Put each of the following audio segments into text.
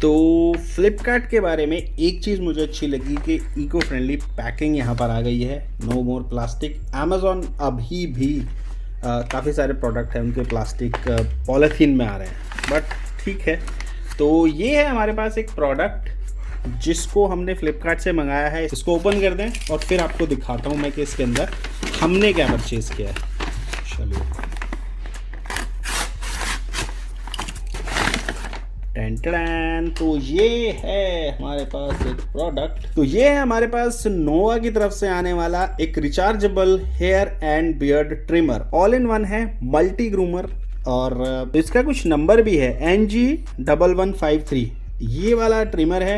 तो फ्लिपकार्ट के बारे में एक चीज़ मुझे अच्छी लगी कि इको फ्रेंडली पैकिंग यहाँ पर आ गई है, नो मोर प्लास्टिक। अमेज़ॉन अभी भी काफ़ी सारे प्रोडक्ट हैं उनके प्लास्टिक पॉलीथीन में आ रहे हैं, बट ठीक है। तो ये है हमारे पास एक प्रोडक्ट जिसको हमने फ्लिपकार्ट से मंगाया है। इसको ओपन कर दें और फिर आपको दिखाता हूँ मैं कि इसके अंदर हमने क्या परचेज़ किया है। चलिए, तो ये है हमारे पास एक प्रोडक्ट। तो ये है हमारे पास नोवा की तरफ से आने वाला एक rechargeable hair and beard trimmer, all in one है, मल्टी ग्रूमर। और इसका कुछ नंबर भी है NG1153। ये वाला ट्रिमर है,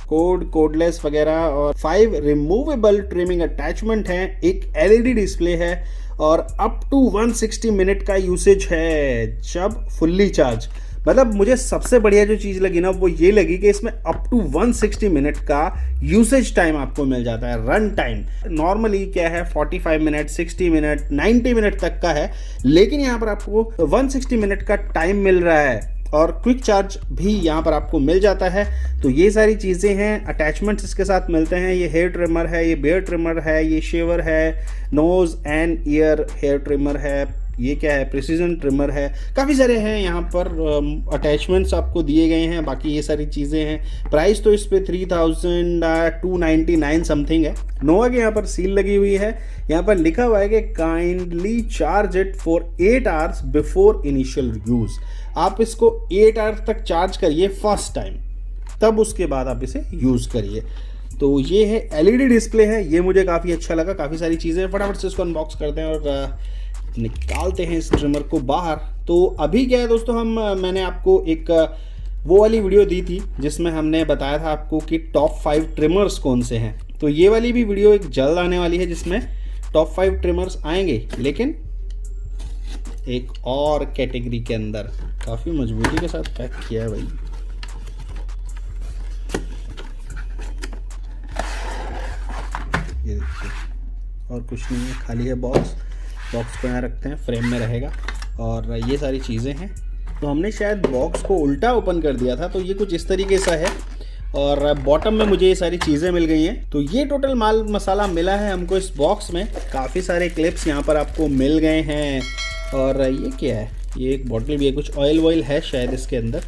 कोडलेस वगैरह, और 5 रिमूवेबल ट्रिमिंग अटैचमेंट है, एक LED डिस्प्ले है और अप टू 160 मिनट का यूसेज है जब फुल्ली चार्ज। मतलब मुझे सबसे बढ़िया जो चीज़ लगी ना वो ये लगी कि इसमें अप टू 160 मिनट का यूसेज टाइम आपको मिल जाता है। रन टाइम नॉर्मली क्या है 45 मिनट, 60 मिनट, 90 मिनट तक का है, लेकिन यहाँ पर आपको 160 मिनट का टाइम मिल रहा है और क्विक चार्ज भी यहाँ पर आपको मिल जाता है। तो ये सारी चीज़ें हैं, अटैचमेंट्स इसके साथ मिलते हैं। ये हेयर ट्रिमर है, ये बियर्ड ट्रिमर है, ये शेवर है, nose and ear hair trimmer है, ये क्या है, प्रिसीजन ट्रिमर है, काफ़ी सारे हैं यहाँ पर अटैचमेंट्स आपको दिए गए हैं। बाकी ये सारी चीज़ें हैं। प्राइस तो इस पर 3299 समथिंग है। नोवा के यहाँ पर सील लगी हुई है, यहाँ पर लिखा हुआ है कि kindly charge it for 8 hours before initial use. आप इसको 8 आवर्स तक चार्ज करिए फर्स्ट टाइम, तब उसके बाद आप इसे यूज़ करिए। तो ये है LED डिस्प्ले है, ये मुझे काफ़ी अच्छा लगा। काफ़ी सारी चीज़ें, फटाफट से इसको अनबॉक्स करते हैं और निकालते हैं इस ट्रिमर को बाहर। तो अभी क्या है दोस्तों, मैंने आपको एक वो वाली वीडियो दी थी जिसमें हमने बताया था आपको कि टॉप 5 ट्रिमर्स कौन से हैं। तो ये वाली भी वीडियो एक जल्द आने वाली है जिसमें टॉप 5 ट्रिमर्स आएंगे, लेकिन एक और कैटेगरी के अंदर। काफ़ी मजबूती के साथ पैक किया है भाई। ये देखिए, और कुछ नहीं है, खाली है बॉक्स को यहाँ रखते हैं, फ्रेम में रहेगा। और ये सारी चीज़ें हैं। तो हमने शायद बॉक्स को उल्टा ओपन कर दिया था, तो ये कुछ इस तरीके सा है और बॉटम में मुझे ये सारी चीज़ें मिल गई हैं। तो ये टोटल माल मसाला मिला है हमको इस बॉक्स में। काफ़ी सारे क्लिप्स यहाँ पर आपको मिल गए हैं। और ये क्या है, ये एक बॉटल भी है, कुछ ऑयल है शायद इसके अंदर।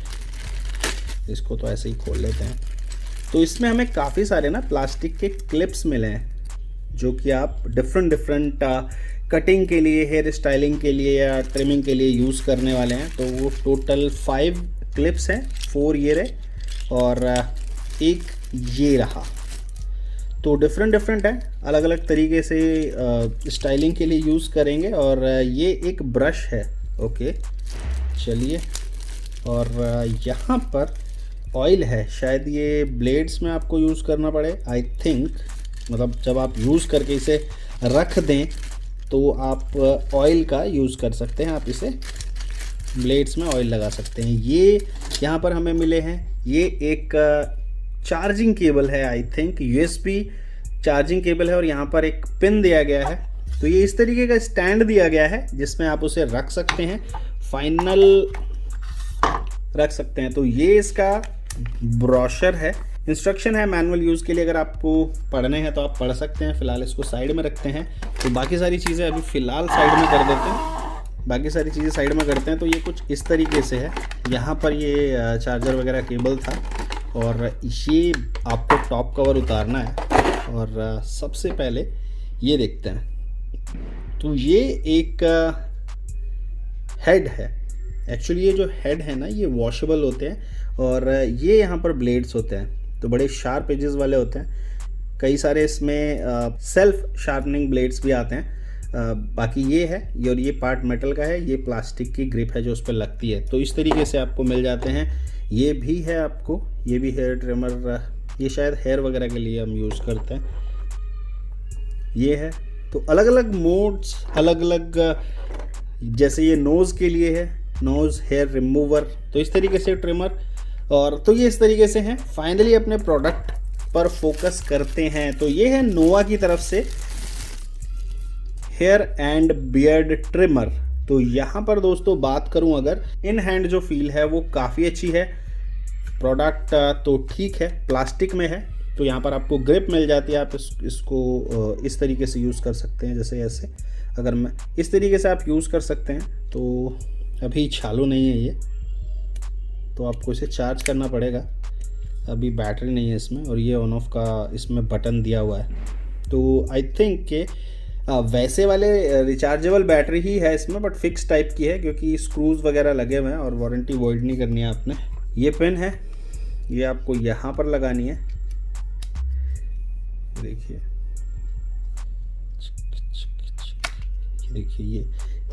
इसको तो ऐसे ही खोल लेते हैं। तो इसमें हमें काफ़ी सारे ना प्लास्टिक के क्लिप्स मिले हैं जो कि आप डिफरेंट कटिंग के लिए, हेयर स्टाइलिंग के लिए या ट्रिमिंग के लिए यूज़ करने वाले हैं। तो वो टोटल 5 क्लिप्स हैं, 4 ये रहे और एक ये रहा। तो डिफरेंट है, अलग अलग तरीके से स्टाइलिंग के लिए यूज़ करेंगे। और ये एक ब्रश है, ओके चलिए। और यहाँ पर ऑयल है, शायद ये ब्लेड्स में आपको यूज़ करना पड़े, आई थिंक। मतलब जब आप यूज़ करके इसे रख दें तो आप ऑयल का यूज़ कर सकते हैं, आप इसे ब्लेड्स में ऑयल लगा सकते हैं। ये यहाँ पर हमें मिले हैं, ये एक चार्जिंग केबल है, I think USB charging cable है, और यहाँ पर एक पिन दिया गया है। तो ये इस तरीके का स्टैंड दिया गया है जिसमें आप उसे रख सकते हैं, फाइनल रख सकते हैं। तो ये इसका ब्रोशर है, इंस्ट्रक्शन है मैनुअल यूज़ के लिए। अगर आपको पढ़ने हैं तो आप पढ़ सकते हैं। फ़िलहाल इसको साइड में रखते हैं। तो बाकी सारी चीज़ें अभी फ़िलहाल साइड में कर देते हैं, बाकी सारी चीज़ें साइड में करते हैं। तो ये कुछ इस तरीके से है। यहाँ पर ये चार्जर वगैरह केबल था और ये आपको टॉप कवर उतारना है। और सबसे पहले ये देखते हैं। तो ये एक हेड है। एक्चुअली ये जो हेड है ना, ये वॉशेबल होते हैं और ये यहाँ पर ब्लेड्स होते हैं, तो बड़े शार्प एजेस वाले होते हैं। कई सारे इसमें सेल्फ शार्पनिंग ब्लेड्स भी आते हैं। बाकी ये है, ये और ये पार्ट मेटल का है, ये प्लास्टिक की ग्रिप है जो उस पर लगती है। तो इस तरीके से आपको मिल जाते हैं। ये भी है आपको, ये भी हेयर ट्रिमर, ये शायद हेयर वगैरह के लिए हम यूज़ करते हैं। ये है। तो अलग अलग मोड्स, अलग अलग, जैसे ये नोज़ के लिए है, नोज़ हेयर रिमूवर। तो इस तरीके से ट्रिमर, और तो ये इस तरीके से हैं। फाइनली अपने प्रोडक्ट पर फोकस करते हैं। तो ये है नोवा की तरफ से हेयर एंड बियर्ड ट्रिमर। तो यहाँ पर दोस्तों बात करूँ, अगर इन हैंड जो फील है वो काफ़ी अच्छी है। प्रोडक्ट तो ठीक है, प्लास्टिक में है, तो यहाँ पर आपको ग्रिप मिल जाती है। आप इसको इस तरीके से यूज़ कर सकते हैं, जैसे ऐसे अगर मैं इस तरीके से आप यूज़ कर सकते हैं। तो अभी चालू नहीं है ये, तो आपको इसे चार्ज करना पड़ेगा। अभी बैटरी नहीं है इसमें, और ये ऑन ऑफ का इसमें बटन दिया हुआ है। तो आई थिंक कि वैसे वाले रिचार्जेबल बैटरी ही है इसमें, बट फिक्स टाइप की है, क्योंकि स्क्रूज वगैरह लगे हुए हैं और वारंटी वॉइड नहीं करनी है आपने। ये पिन है, ये आपको यहाँ पर लगानी है, देखिए ये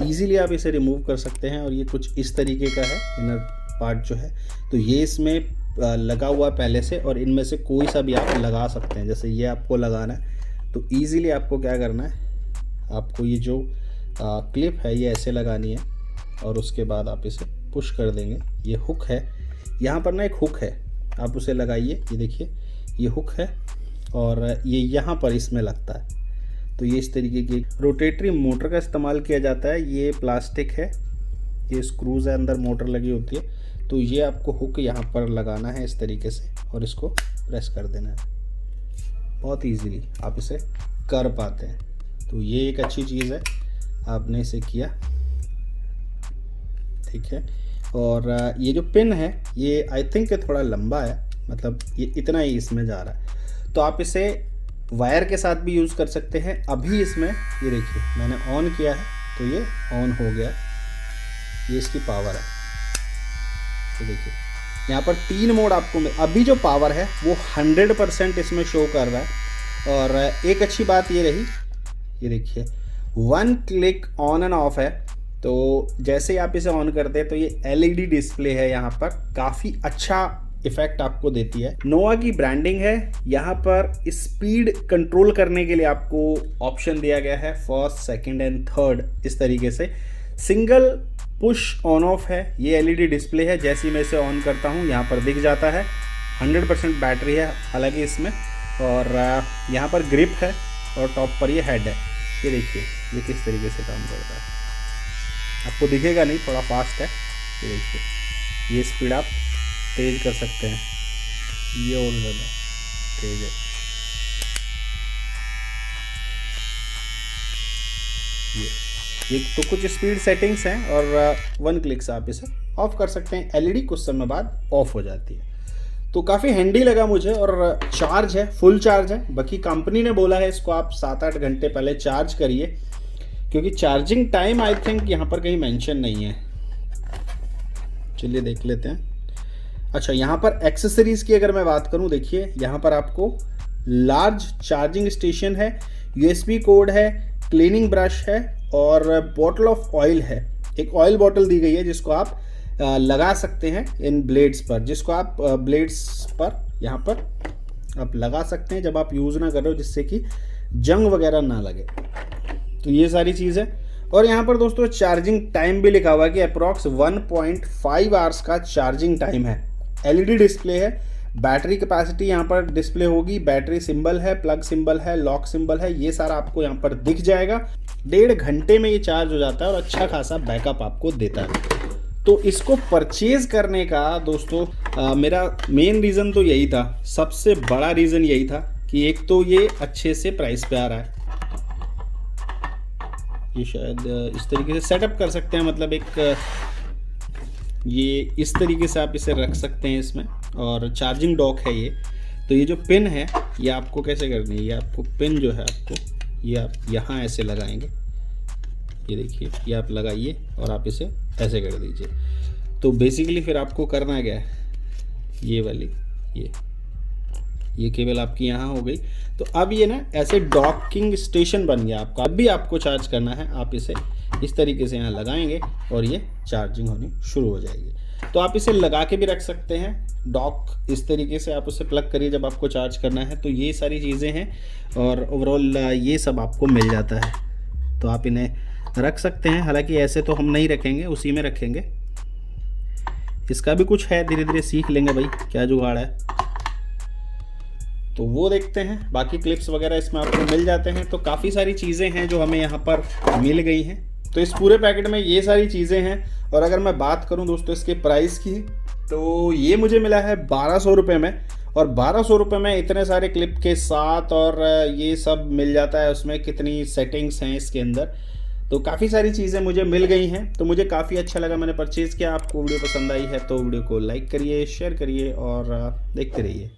इजीली आप इसे रिमूव कर सकते हैं। और ये कुछ इस तरीके का है इनर पार्ट जो है, तो ये इसमें लगा हुआ पहले से, और इनमें से कोई सा भी आप लगा सकते हैं। जैसे ये आपको लगाना है, तो इजीली आपको क्या करना है, आपको ये जो क्लिप है ये ऐसे लगानी है, और उसके बाद आप इसे पुश कर देंगे। ये हुक है, यहाँ पर ना एक हुक है, आप उसे लगाइए, ये देखिए ये हुक है, और ये यहाँ पर इसमें लगता है। तो ये इस तरीके की रोटेटरी मोटर का इस्तेमाल किया जाता है। ये प्लास्टिक है, ये स्क्रूज है, अंदर मोटर लगी होती है। तो ये आपको हुक यहाँ पर लगाना है इस तरीके से, और इसको प्रेस कर देना है। बहुत इजीली आप इसे कर पाते हैं। तो ये एक अच्छी चीज़ है, आपने इसे किया, ठीक है। और ये जो पिन है ये आई थिंक थोड़ा लंबा है, मतलब ये इतना ही इसमें जा रहा है। तो आप इसे वायर के साथ भी यूज़ कर सकते हैं। अभी इसमें ये देखिए मैंने ऑन किया है, तो ये ऑन हो गया, ये इसकी पावर है। तो देखिए यहाँ पर 3 मोड आपको अभी जो पावर है वो 100% इसमें शो कर रहा है। और एक अच्छी बात ये रही, ये देखिए 1 क्लिक ऑन एंड ऑफ है। तो जैसे ही आप इसे ऑन करते हैं तो ये LED डिस्प्ले है, यहाँ पर काफ़ी अच्छा इफेक्ट आपको देती है। नोवा की ब्रांडिंग है। यहाँ पर स्पीड कंट्रोल करने के लिए आपको ऑप्शन दिया गया है, फर्स्ट, सेकंड एंड थर्ड, इस तरीके से। सिंगल पुश ऑन ऑफ है, ये LED डिस्प्ले है। जैसे ही मैं इसे ऑन करता हूँ यहाँ पर दिख जाता है। 100% बैटरी है हालांकि इसमें, और यहाँ पर ग्रिप है, और टॉप पर ये हेड है। ये देखिए ये किस तरीके से काम करता है, आपको दिखेगा नहीं, थोड़ा फास्ट है। ये देखिए ये स्पीड आप तेज कर सकते हैं, ये और ज़्यादा तेज है। ये तो कुछ स्पीड सेटिंग्स हैं, और 1 क्लिक से आप इसे ऑफ कर सकते हैं। LED कुछ समय बाद ऑफ हो जाती है। तो काफ़ी हैंडी लगा मुझे, और चार्ज है, फुल चार्ज है। बाकी कंपनी ने बोला है इसको आप 7-8 घंटे पहले चार्ज करिए, क्योंकि चार्जिंग टाइम आई थिंक यहाँ पर कहीं मेंशन नहीं है। चलिए देख लेते हैं। अच्छा, यहाँ पर एक्सेसरीज की अगर मैं बात करूँ, देखिए यहाँ पर आपको लार्ज चार्जिंग स्टेशन है, USB कोड है, क्लीनिंग ब्रश है, और बॉटल ऑफ ऑयल है। एक ऑयल बॉटल दी गई है जिसको आप लगा सकते हैं इन ब्लेड्स पर, जिसको आप ब्लेड्स पर यहाँ पर आप लगा सकते हैं जब आप यूज़ ना कर रहे हो, जिससे कि जंग वगैरह ना लगे। तो ये सारी चीज़ है। और यहाँ पर दोस्तों चार्जिंग टाइम भी लिखा हुआ है कि अप्रॉक्स 1.5 आवर्स का चार्जिंग टाइम है। LED डिस्प्ले है। बैटरी कैपेसिटी यहाँ पर डिस्प्ले होगी, बैटरी सिंबल है, प्लग सिंबल है, लॉक सिंबल है, ये सारा आपको यहाँ पर दिख जाएगा। 1.5 घंटे में ये चार्ज हो जाता है, और अच्छा खासा बैकअप आपको देता है। तो इसको परचेज करने का दोस्तों मेरा मेन रीज़न तो यही था, सबसे बड़ा रीज़न यही था कि एक तो ये अच्छे से प्राइस पे आ रहा है। ये शायद इस तरीके से सेटअप कर सकते हैं, मतलब एक ये इस तरीके से आप इसे रख सकते हैं इसमें, और चार्जिंग डॉक है ये। तो ये जो पिन है ये आपको कैसे करनी है, ये आपको पिन जो है आपको ये आप यहाँ ऐसे लगाएंगे, ये देखिए ये आप लगाइए और आप इसे ऐसे कर दीजिए। तो बेसिकली फिर आपको करना क्या है, ये वाली ये केबल आपकी यहाँ हो गई। तो अब ये ना ऐसे डॉकिंग स्टेशन बन गया आपका। अब भी आपको चार्ज करना है, आप इसे इस तरीके से यहाँ लगाएंगे और ये चार्जिंग होनी शुरू हो जाएगी। तो आप इसे लगा के भी रख सकते हैं, डॉक इस तरीके से आप उसे प्लग करिए जब आपको चार्ज करना है। तो ये सारी चीज़ें हैं, और ओवरऑल ये सब आपको मिल जाता है। तो आप इन्हें रख सकते हैं, हालांकि ऐसे तो हम नहीं रखेंगे, उसी में रखेंगे। इसका भी कुछ है, धीरे धीरे सीख लेंगे भाई क्या जुगाड़ है, तो वो देखते हैं। बाकी क्लिप्स वगैरह इसमें आपको मिल जाते हैं। तो काफ़ी सारी चीज़ें हैं जो हमें यहाँ पर मिल गई हैं। तो इस पूरे पैकेट में ये सारी चीज़ें हैं। और अगर मैं बात करूँ दोस्तों इसके प्राइस की, तो ये मुझे मिला है 1200 रुपये में, और 1200 रुपये में इतने सारे क्लिप के साथ, और ये सब मिल जाता है। उसमें कितनी सेटिंग्स हैं इसके अंदर, तो काफ़ी सारी चीज़ें मुझे मिल गई हैं, तो मुझे काफ़ी अच्छा लगा, मैंने परचेज़ किया। आपको वीडियो पसंद आई है तो वीडियो को लाइक करिए, शेयर करिए और देखते रहिए।